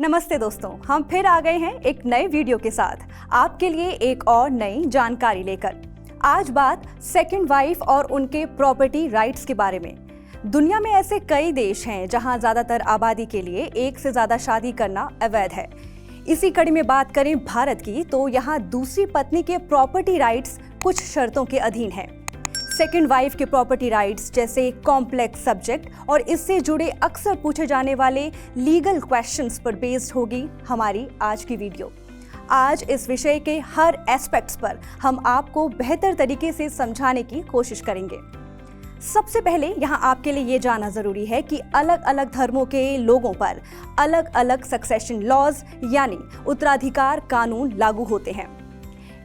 नमस्ते दोस्तों, हम फिर आ गए हैं एक नए वीडियो के साथ आपके लिए एक और नई जानकारी लेकर। आज बात सेकंड वाइफ और उनके प्रॉपर्टी राइट्स के बारे में। दुनिया में ऐसे कई देश हैं जहां ज्यादातर आबादी के लिए एक से ज्यादा शादी करना अवैध है। इसी कड़ी में बात करें भारत की, तो यहाँ दूसरी पत्नी के प्रॉपर्टी राइट्स कुछ शर्तों के अधीन है। सेकंड वाइफ के प्रॉपर्टी राइट्स जैसे कॉम्प्लेक्स सब्जेक्ट और इससे जुड़े अक्सर पूछे जाने वाले लीगल क्वेश्चंस पर बेस्ड होगी हमारी आज की वीडियो। आज इस विषय के हर एस्पेक्ट्स पर हम आपको बेहतर तरीके से समझाने की कोशिश करेंगे। सबसे पहले यहाँ आपके लिए ये जानना जरूरी है कि अलग अलग धर्मों के लोगों पर अलग अलग सक्सेशन लॉज यानी उत्तराधिकार कानून लागू होते हैं।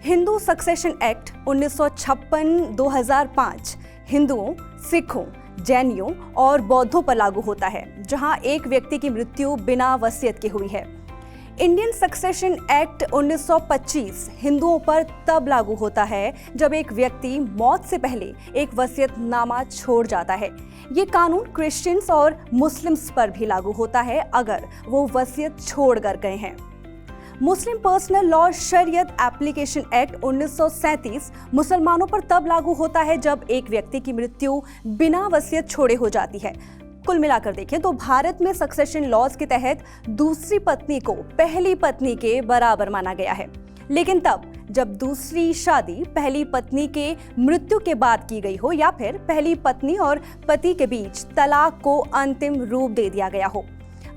हिंदू सक्सेशन एक्ट 1956-2005 हिंदुओं, सिखों, जैनियों और बौद्धों पर लागू होता है, जहां एक व्यक्ति की मृत्यु बिना वसीयत के हुई है। इंडियन सक्सेशन एक्ट 1925 हिंदुओं पर तब लागू होता है जब एक व्यक्ति मौत से पहले एक वसीयतनामा छोड़ जाता है। ये कानून क्रिश्चियंस और मुस्लिम्स पर भी लागू होता है अगर वो वसीयत छोड़ कर गए हैं। मुस्लिम पर्सनल लॉ शरीयत एप्लीकेशन एक्ट 1937 मुसलमानों पर तब लागू होता है जब एक व्यक्ति की मृत्यु बिना वसीयत छोड़े हो जाती है। कुल मिलाकर देखें तो भारत में सक्सेशन लॉज के तहत दूसरी पत्नी को पहली पत्नी के बराबर माना गया है, लेकिन तब जब दूसरी शादी पहली पत्नी के मृत्यु के बाद की गई हो या फिर पहली पत्नी और पति के बीच तलाक को अंतिम रूप दे दिया गया हो।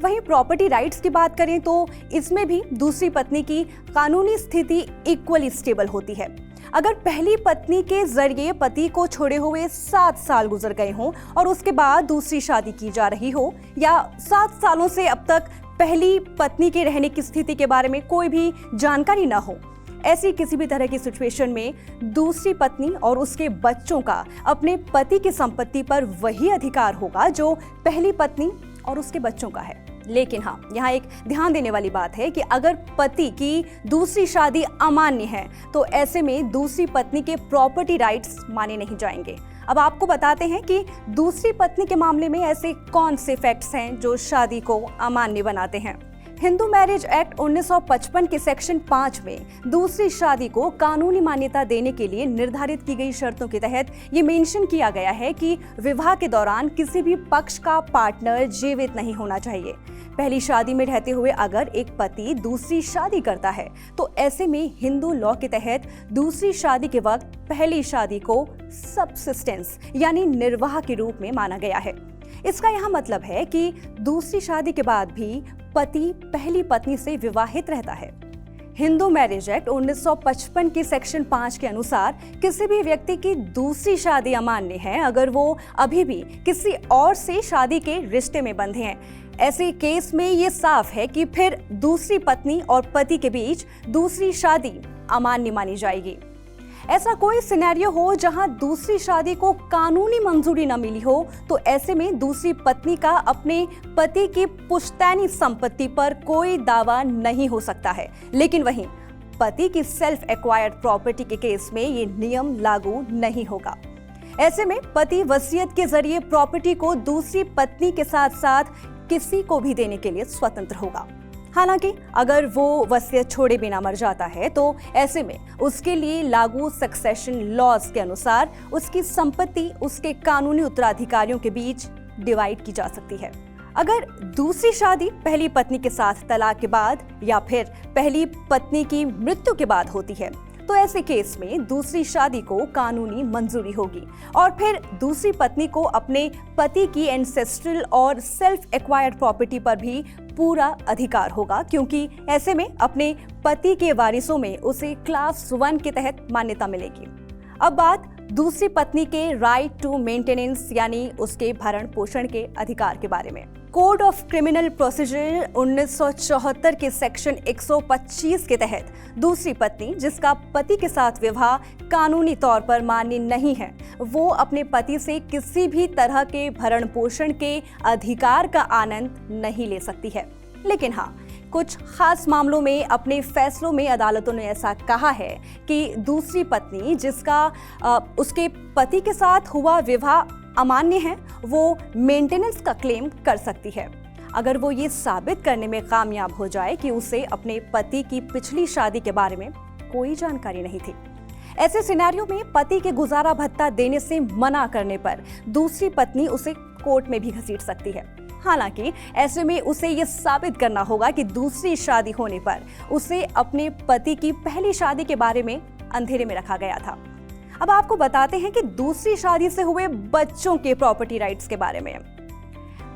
वहीं प्रॉपर्टी राइट्स की बात करें तो इसमें भी दूसरी पत्नी की कानूनी स्थिति इक्वली स्टेबल होती है। अगर पहली पत्नी के जरिए पति को छोड़े हुए 7 साल गुजर गए हों और उसके बाद दूसरी शादी की जा रही हो या 7 सालों से अब तक पहली पत्नी के रहने की स्थिति के बारे में कोई भी जानकारी न हो, ऐसी किसी भी तरह की सिचुएशन में दूसरी पत्नी और उसके बच्चों का अपने पति की संपत्ति पर वही अधिकार होगा जो पहली पत्नी और उसके बच्चों का है। लेकिन हाँ, यहाँ एक ध्यान देने वाली बात है कि अगर पति की दूसरी शादी अमान्य है तो ऐसे में दूसरी पत्नी के प्रॉपर्टी राइट्स माने नहीं जाएंगे। अब आपको बताते हैं कि दूसरी पत्नी के मामले में ऐसे कौन से फैक्ट्स हैं जो शादी को अमान्य बनाते हैं। हिंदू मैरिज एक्ट 1955 के सेक्शन 5 में दूसरी शादी को कानूनी मान्यता देने के लिए निर्धारित की गई शर्तों के तहत ये मेंशन किया गया है कि विवाह के दौरान किसी भी पक्ष का पार्टनर जीवित नहीं होना चाहिए। पहली शादी में रहते हुए अगर एक पति दूसरी शादी करता है तो ऐसे में हिंदू लॉ के तहत दूसरी शादी के वक्त पहली शादी को सबसिस्टेंस यानी निर्वाह के रूप में माना गया है। इसका यहाँ मतलब है कि दूसरी शादी के बाद भी पति पहली पत्नी से विवाहित रहता है। हिंदू मैरिज एक्ट 1955 के सेक्शन 5 के अनुसार किसी भी व्यक्ति की दूसरी शादी अमान्य है अगर वो अभी भी किसी और से शादी के रिश्ते में बंधे हैं। ऐसे केस में ये साफ है कि फिर दूसरी पत्नी और पति के बीच दूसरी शादी अमान्य मानी जाएगी। ऐसा कोई सिनेरियो हो जहां दूसरी शादी को कानूनी मंजूरी न मिली हो तो ऐसे में दूसरी पत्नी का अपने पति की पुश्तैनी संपत्ति पर कोई दावा नहीं हो सकता है। लेकिन वहीं पति की सेल्फ एक्वायर्ड प्रॉपर्टी के केस में ये नियम लागू नहीं होगा। ऐसे में पति वसीयत के जरिए प्रॉपर्टी को दूसरी पत्नी के साथ साथ किसी को भी देने के लिए स्वतंत्र होगा। हालांकि अगर वो वसीयत छोड़े बिना मर जाता है तो ऐसे में उसके लिए लागू सक्सेशन लॉज के अनुसार उसकी संपत्ति उसके कानूनी उत्तराधिकारियों के बीच डिवाइड की जा सकती है। अगर दूसरी शादी पहली पत्नी के साथ तलाक के बाद या फिर पहली पत्नी की मृत्यु के बाद होती है तो ऐसे केस में दूसरी शादी को कानूनी मंजूरी होगी और फिर दूसरी पत्नी को अपने पति की एंसेस्ट्रल और सेल्फ एक्वायर्ड प्रॉपर्टी पर भी पूरा अधिकार होगा, क्योंकि ऐसे में अपने पति के वारिसों में उसे क्लास 1 के तहत मान्यता मिलेगी। अब बात दूसरी पत्नी के राइट टू मेंटेनेंस यानी उसके भरण पोषण के अधिकार के बारे में। कोड ऑफ क्रिमिनल प्रोसीजर 1974 के सेक्शन 125 के तहत दूसरी पत्नी जिसका पति के साथ विवाह कानूनी तौर पर मान्य नहीं है वो अपने पति से किसी भी तरह के भरण पोषण के अधिकार का आनंद नहीं ले सकती है। लेकिन हाँ, कुछ खास मामलों में अपने फैसलों में अदालतों ने ऐसा कहा है कि दूसरी पत्नी जिसका उसके पति के साथ हुआ विवाह अमान्य है वो मेंटेनेंस का क्लेम कर सकती है। अगर वो ये साबित करने में कामयाब हो जाए कि उसे अपने पति की पिछली शादी के बारे में कोई जानकारी नहीं थी। ऐसे सिनेरियो में पति के गुजारा भत्ता देने से मना करने पर दूसरी पत्नी उसे कोर्ट में भी घसीट सकती है। हालांकि ऐसे में उसे ये साबित करना होगा कि दूसरी शादी होने पर उसे अपने पति की पहली शादी के बारे में अंधेरे में रखा गया था। अब आपको बताते हैं कि दूसरी शादी से हुए बच्चों के प्रॉपर्टी राइट्स के बारे में।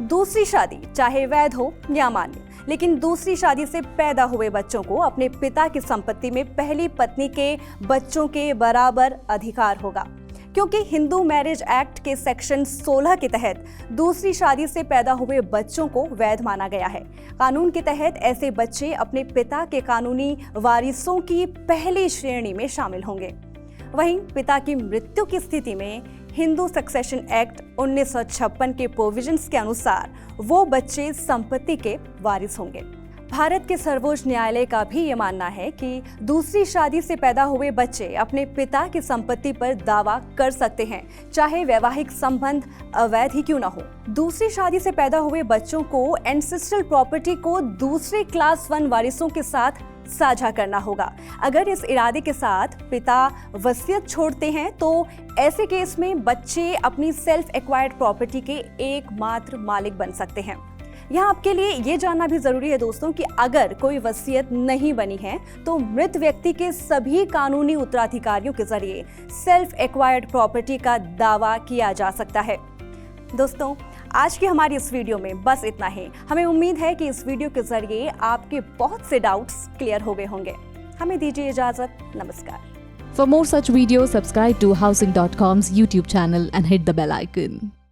दूसरी शादी चाहे वैध हो या मान्य, लेकिन दूसरी शादी से पैदा हुए बच्चों को अपने पिता की संपत्ति में पहली पत्नी के बच्चों के बराबर अधिकार होगा, क्योंकि हिंदू मैरिज एक्ट के सेक्शन 16 के तहत दूसरी शादी से पैदा हुए बच्चों को वैध माना गया है। कानून के तहत ऐसे बच्चे अपने पिता के कानूनी वारिसों की पहली श्रेणी में शामिल होंगे। वहीं पिता की मृत्यु की स्थिति में हिंदू सक्सेशन एक्ट 1956 के प्रोविजंस के अनुसार वो बच्चे संपत्ति के वारिस होंगे। भारत के सर्वोच्च न्यायालय का भी ये मानना है कि दूसरी शादी से पैदा हुए बच्चे अपने पिता की संपत्ति पर दावा कर सकते हैं, चाहे वैवाहिक संबंध अवैध ही क्यों ना हो। दूसरी शादी से पैदा हुए बच्चों को एंसेस्ट्रल प्रॉपर्टी को दूसरे क्लास 1 वारिसों के साथ साझा करना होगा। अगर इस इरादे के साथ पिता वसीयत छोड़ते हैं तो ऐसे केस में बच्चे अपनी सेल्फ एक्वायर्ड प्रॉपर्टी के एकमात्र मालिक बन सकते हैं। यहाँ आपके लिए ये जानना भी जरूरी है दोस्तों कि अगर कोई वसीयत नहीं बनी है तो मृत व्यक्ति के सभी कानूनी उत्तराधिकारियों के जरिए सेल्फ एक्वायर्ड प्रॉपर्टी का दावा किया जा सकता है। दोस्तों, आज की हमारी इस वीडियो में बस इतना ही। हमें उम्मीद है कि इस वीडियो के जरिए आपके बहुत से डाउट्स क्लियर हो गए होंगे। हमें दीजिए इजाजत। नमस्कार। For more such videos, subscribe to Housing.com's YouTube channel and hit the bell icon.